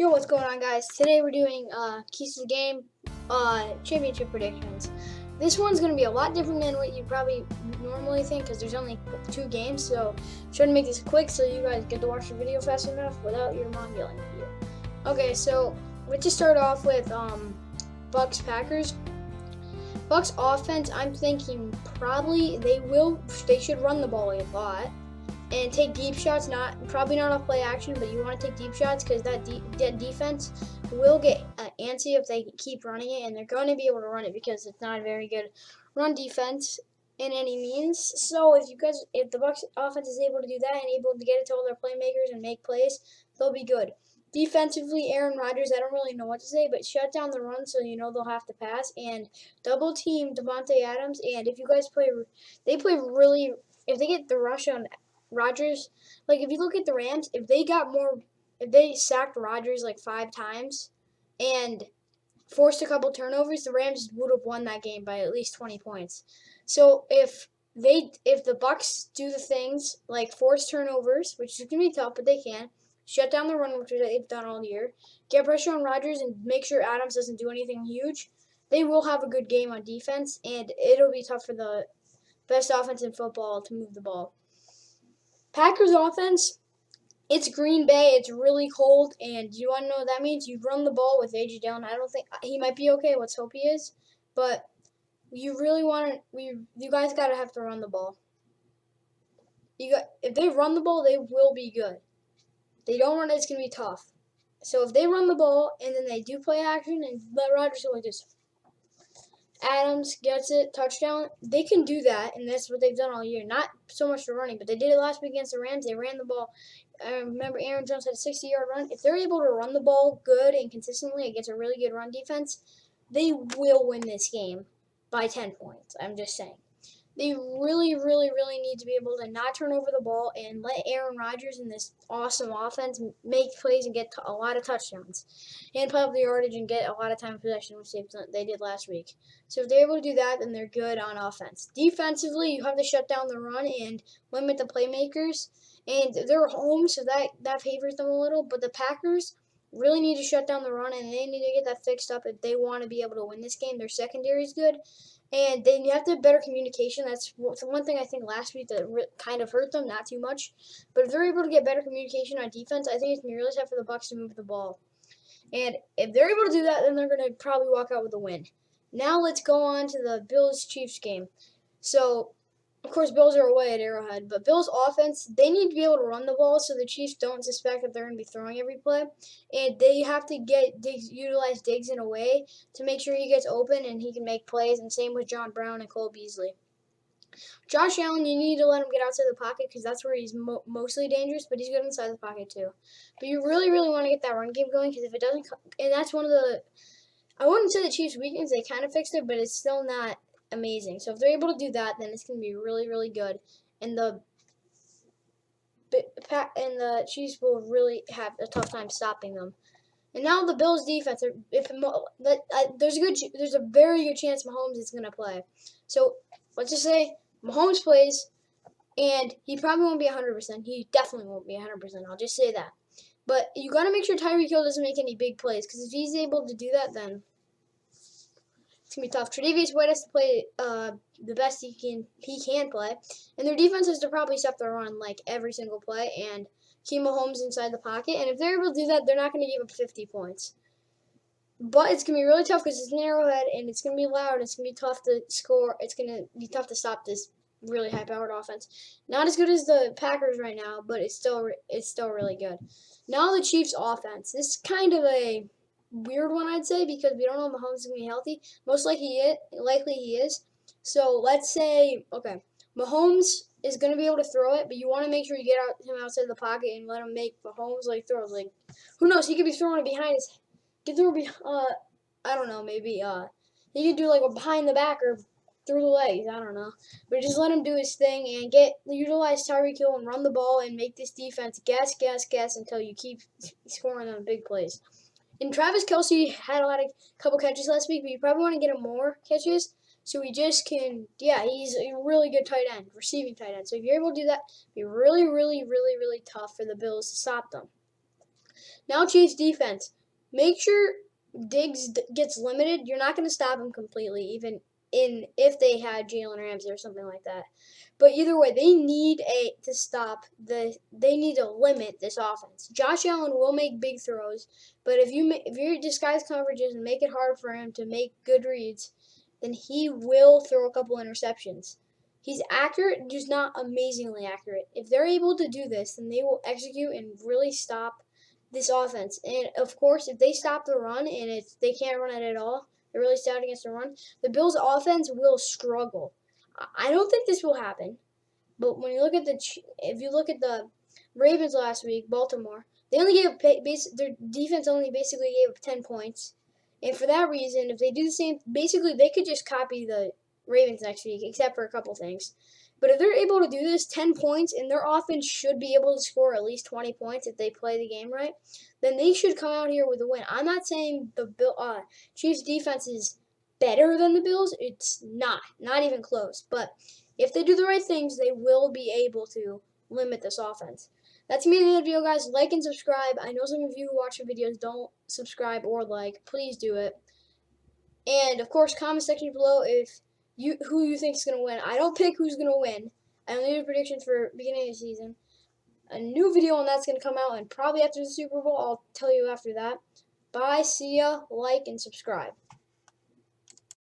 Yo, what's going on, guys? Today we're doing Keys to the Game championship predictions. This one's going to be a lot different than what you probably normally think because there's only 2 games, so try to make this quick so you guys get to watch the video fast enough without your mom yelling at you. Okay, so let's just start off with Bucks Packers. Bucks offense, I'm thinking probably they should run the ball a lot and take deep shots. Probably not off play action, but you want to take deep shots because that defense will get antsy if they keep running it, and they're going to be able to run it because it's not a very good run defense in any means. So if the Bucks offense is able to do that and able to get it to all their playmakers and make plays, they'll be good. Defensively, Aaron Rodgers, I don't really know what to say, but shut down the run so you know they'll have to pass and double team Davante Adams. And if you guys they play really. If they get the rush on Rodgers, like if you look at the Rams, if they sacked Rodgers like 5 times and forced a couple turnovers, the Rams would have won that game by at least 20 points. So if the Bucks do the things like force turnovers, which is gonna be tough, but they can shut down the run, which they've done all year, get pressure on Rodgers, and make sure Adams doesn't do anything huge, they will have a good game on defense, and it'll be tough for the best offense in football to move the ball. Packers offense, it's Green Bay. It's really cold, and you want to know what that means? You run the ball with AJ Dillon. I don't think he might be okay. Let's hope he is, but you really want to. You guys gotta have to run the ball. If they run the ball, they will be good. If they don't run it, it's gonna be tough. So if they run the ball and then they do play action and let Rodgers go like this, Adams gets it, touchdown. They can do that, and that's what they've done all year. Not so much the running, but they did it last week against the Rams. They ran the ball. I remember Aaron Jones had a 60-yard run. If they're able to run the ball good and consistently against a really good run defense, they will win this game by 10 points. I'm just saying. They really, really, really need to be able to not turn over the ball and let Aaron Rodgers and this awesome offense make plays and get a lot of touchdowns and put up the yardage and get a lot of time of possession, which they did last week. So if they're able to do that, then they're good on offense. Defensively, you have to shut down the run and limit the playmakers. And they're home, so that favors them a little. But the Packers really need to shut down the run, and they need to get that fixed up if they want to be able to win this game. Their secondary is good, and then you have to have better communication. That's one thing I think last week that kind of hurt them, not too much. But if they're able to get better communication on defense, I think it's going to be really tough for the Bucks to move the ball. And if they're able to do that, then they're going to probably walk out with a win. Now let's go on to the Bills-Chiefs game. So, of course, Bills are away at Arrowhead, but Bills' offense, they need to be able to run the ball so the Chiefs don't suspect that they're going to be throwing every play. And they have to utilize Diggs in a way to make sure he gets open and he can make plays, and same with John Brown and Cole Beasley. Josh Allen, you need to let him get outside the pocket because that's where he's mostly dangerous, but he's good inside the pocket too. But you really, really want to get that run game going because if it doesn't, and that's one of the, I wouldn't say the Chiefs' weakness. They kind of fixed it, but it's still not amazing. So if they're able to do that, then it's going to be really, really good, and the Chiefs will really have a tough time stopping them. And now the Bills' defense, there's a very good chance Mahomes is going to play. So let's just say Mahomes plays, and he probably won't be 100%. He definitely won't be 100%. I'll just say that. But you got to make sure Tyreek Hill doesn't make any big plays, because if he's able to do that, then it's gonna be tough. Tre'Davious White has to play the best he can play, and their defense has to probably stop the run like every single play and keep Mahomes inside the pocket. And if they're able to do that, they're not going to give up 50 points. But it's gonna be really tough because it's an Arrowhead and it's gonna be loud. It's gonna be tough to score. It's gonna be tough to stop this really high-powered offense. Not as good as the Packers right now, but it's still really good. Now the Chiefs' offense. This is kind of a weird one, I'd say, because we don't know if Mahomes is gonna be healthy. Most likely he is. So let's say, okay, Mahomes is gonna be able to throw it, but you want to make sure you get him outside the pocket and let him make Mahomes like throws. Like, who knows? He could be throwing it behind his. Get through, I don't know, maybe he could do like a behind the back or through the legs. I don't know, but just let him do his thing and utilize Tyreek Hill and run the ball and make this defense guess until you keep scoring on big plays. And Travis Kelce had a couple catches last week, but you probably want to get him more catches so he just can. Yeah, he's a really good tight end, receiving tight end. So if you're able to do that, it'd be really, really, really, really tough for the Bills to stop them. Now Chiefs defense. Make sure Diggs gets limited. You're not going to stop him completely, even if they had Jalen Ramsey or something like that. But either way, they need they need to limit this offense. Josh Allen will make big throws, but if you disguise coverages and make it hard for him to make good reads, then he will throw a couple interceptions. He's accurate, just not amazingly accurate. If they're able to do this, then they will execute and really stop this offense. And of course, if they stop the run and they can't run it at all, they're really stout against the run, the Bills' offense will struggle. I don't think this will happen, but when you look at if you look at the Ravens last week, Baltimore, they only gave their defense only basically gave up 10 points, and for that reason, if they do the same, basically they could just copy the Ravens next week, except for a couple things. But if they're able to do this, 10 points, and their offense should be able to score at least 20 points if they play the game right, then they should come out here with a win. I'm not saying the Chiefs defense is better than the Bills. It's not even close. But if they do the right things, they will be able to limit this offense. That's me in the video, guys. Like and subscribe. I know some of you who watch the videos don't subscribe or like. Please do it. And of course, comment section below who you think is gonna win. I don't pick who's gonna win. I only do predictions for beginning of the season. A new video on that's gonna come out, and probably after the Super Bowl, I'll tell you after that. Bye. See ya. Like and subscribe.